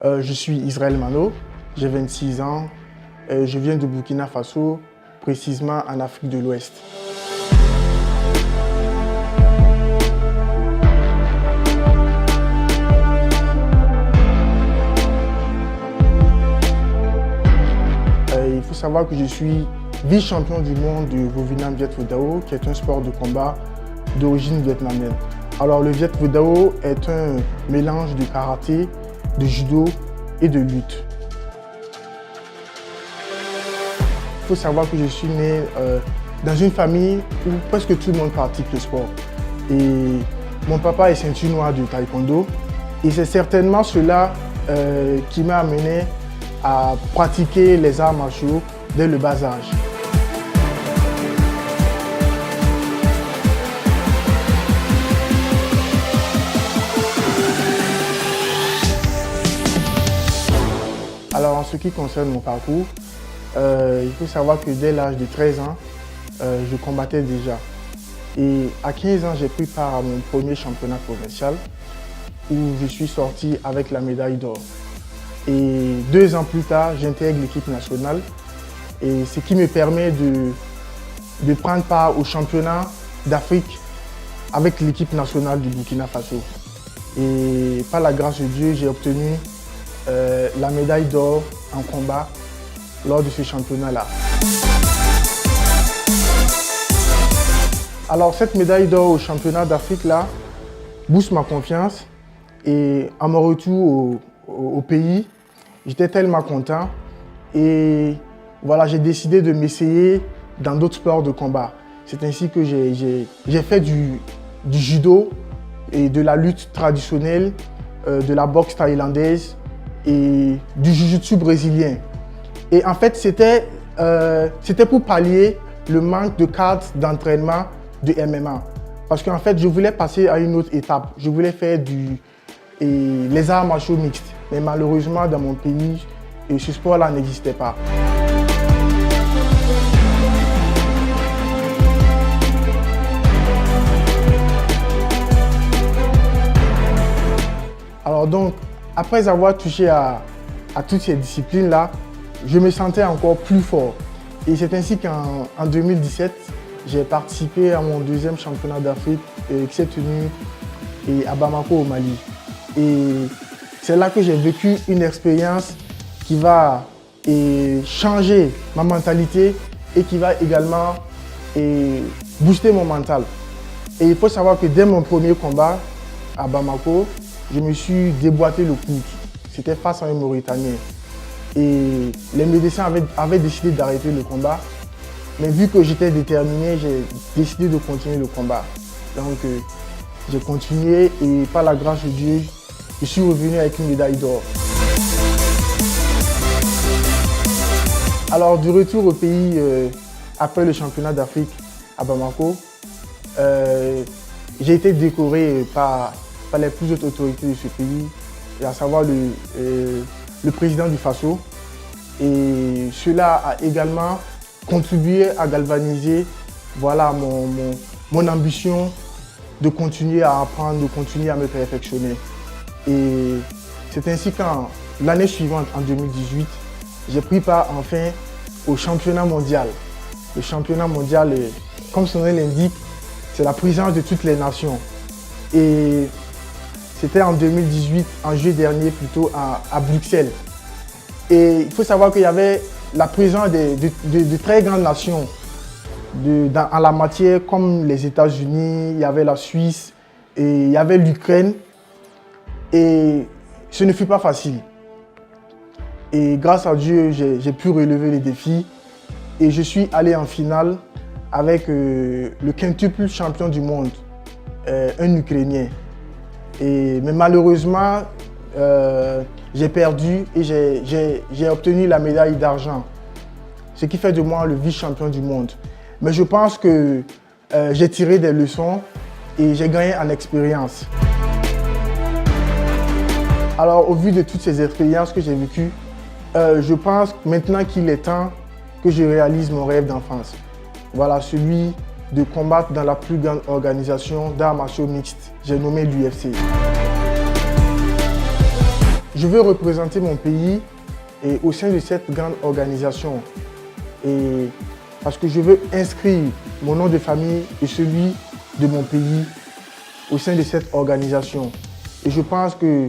Je suis Israël Mano, j'ai 26 ans, je viens de Burkina Faso, précisément en Afrique de l'Ouest. Il faut savoir que je suis vice-champion du monde du Vô Nam Viet Vo Dao, qui est un sport de combat d'origine vietnamienne. Alors le Viet Vo Dao est un mélange de karaté, de judo et de lutte. Il faut savoir que je suis né dans une famille où presque tout le monde pratique le sport. Et mon papa est ceinture noire de taekwondo et c'est certainement cela qui m'a amené à pratiquer les arts martiaux dès le bas âge. Alors en ce qui concerne mon parcours, il faut savoir que dès l'âge de 13 ans, je combattais déjà. Et à 15 ans, j'ai pris part à mon premier championnat provincial où je suis sorti avec la médaille d'or. Et 2 ans plus tard, j'intègre l'équipe nationale et ce qui me permet de prendre part au championnat d'Afrique avec l'équipe nationale du Burkina Faso. Et par la grâce de Dieu, j'ai obtenu la médaille d'or en combat lors de ce championnat-là. Alors cette médaille d'or au championnat d'Afrique là booste ma confiance et à mon retour au pays, j'étais tellement content et voilà, j'ai décidé de m'essayer dans d'autres sports de combat. C'est ainsi que j'ai fait du judo et de la lutte traditionnelle, de la boxe thaïlandaise et du jiu-jitsu brésilien. Et en fait, c'était pour pallier le manque de cadre d'entraînement de MMA. Parce qu'en fait, je voulais passer à une autre étape. Je voulais faire les arts martiaux mixtes. Mais malheureusement, dans mon pays, ce sport-là n'existait pas. Alors donc, après avoir touché à toutes ces disciplines-là, je me sentais encore plus fort. Et c'est ainsi qu'en 2017, j'ai participé à mon 2e championnat d'Afrique qui s'est tenu à Bamako au Mali. Et c'est là que j'ai vécu une expérience qui va changer ma mentalité et qui va également booster mon mental. Et il faut savoir que dès mon premier combat à Bamako, je me suis déboîté le coude. C'était face à un Mauritanien. Et les médecins avaient décidé d'arrêter le combat. Mais vu que j'étais déterminé, j'ai décidé de continuer le combat. Donc j'ai continué et par la grâce de Dieu, je suis revenu avec une médaille d'or. Alors du retour au pays, après le championnat d'Afrique à Bamako, j'ai été décoré par les plus hautes autorités de ce pays, à savoir le président du Faso. Et cela a également contribué à galvaniser mon ambition de continuer à apprendre, de continuer à me perfectionner. Et c'est ainsi qu'en l'année suivante, en 2018, j'ai pris part enfin au championnat mondial. Le championnat mondial, comme son nom l'indique, c'est la présence de toutes les nations. Et c'était en 2018, en juillet dernier plutôt, à Bruxelles. Et il faut savoir qu'il y avait la présence de très grandes nations en la matière, comme les États-Unis, il y avait la Suisse et il y avait l'Ukraine. Et ce ne fut pas facile. Et grâce à Dieu, j'ai pu relever les défis. Et je suis allé en finale avec le quintuple champion du monde, un Ukrainien. Mais malheureusement, j'ai perdu et j'ai obtenu la médaille d'argent, ce qui fait de moi le vice-champion du monde. Mais je pense que j'ai tiré des leçons et j'ai gagné en expérience. Alors, au vu de toutes ces expériences que j'ai vécues, je pense maintenant qu'il est temps que je réalise mon rêve d'enfance. Voilà, celui de combattre dans la plus grande organisation d'arts martiaux mixtes, j'ai nommé l'UFC. je veux représenter mon pays et au sein de cette grande organisation. Et parce que je veux inscrire mon nom de famille et celui de mon pays au sein de cette organisation. Et je pense que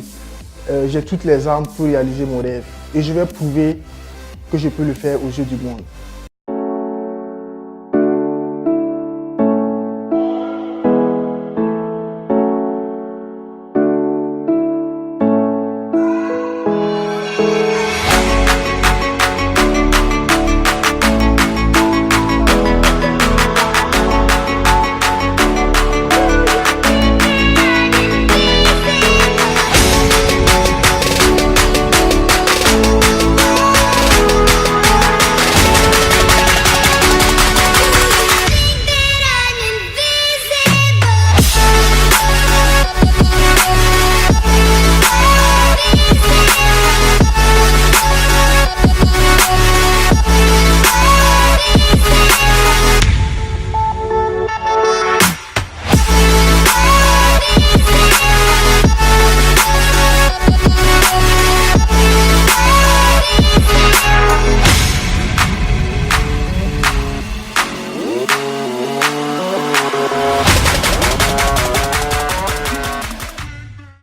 j'ai toutes les armes pour réaliser mon rêve. Et je vais prouver que je peux le faire aux yeux du monde.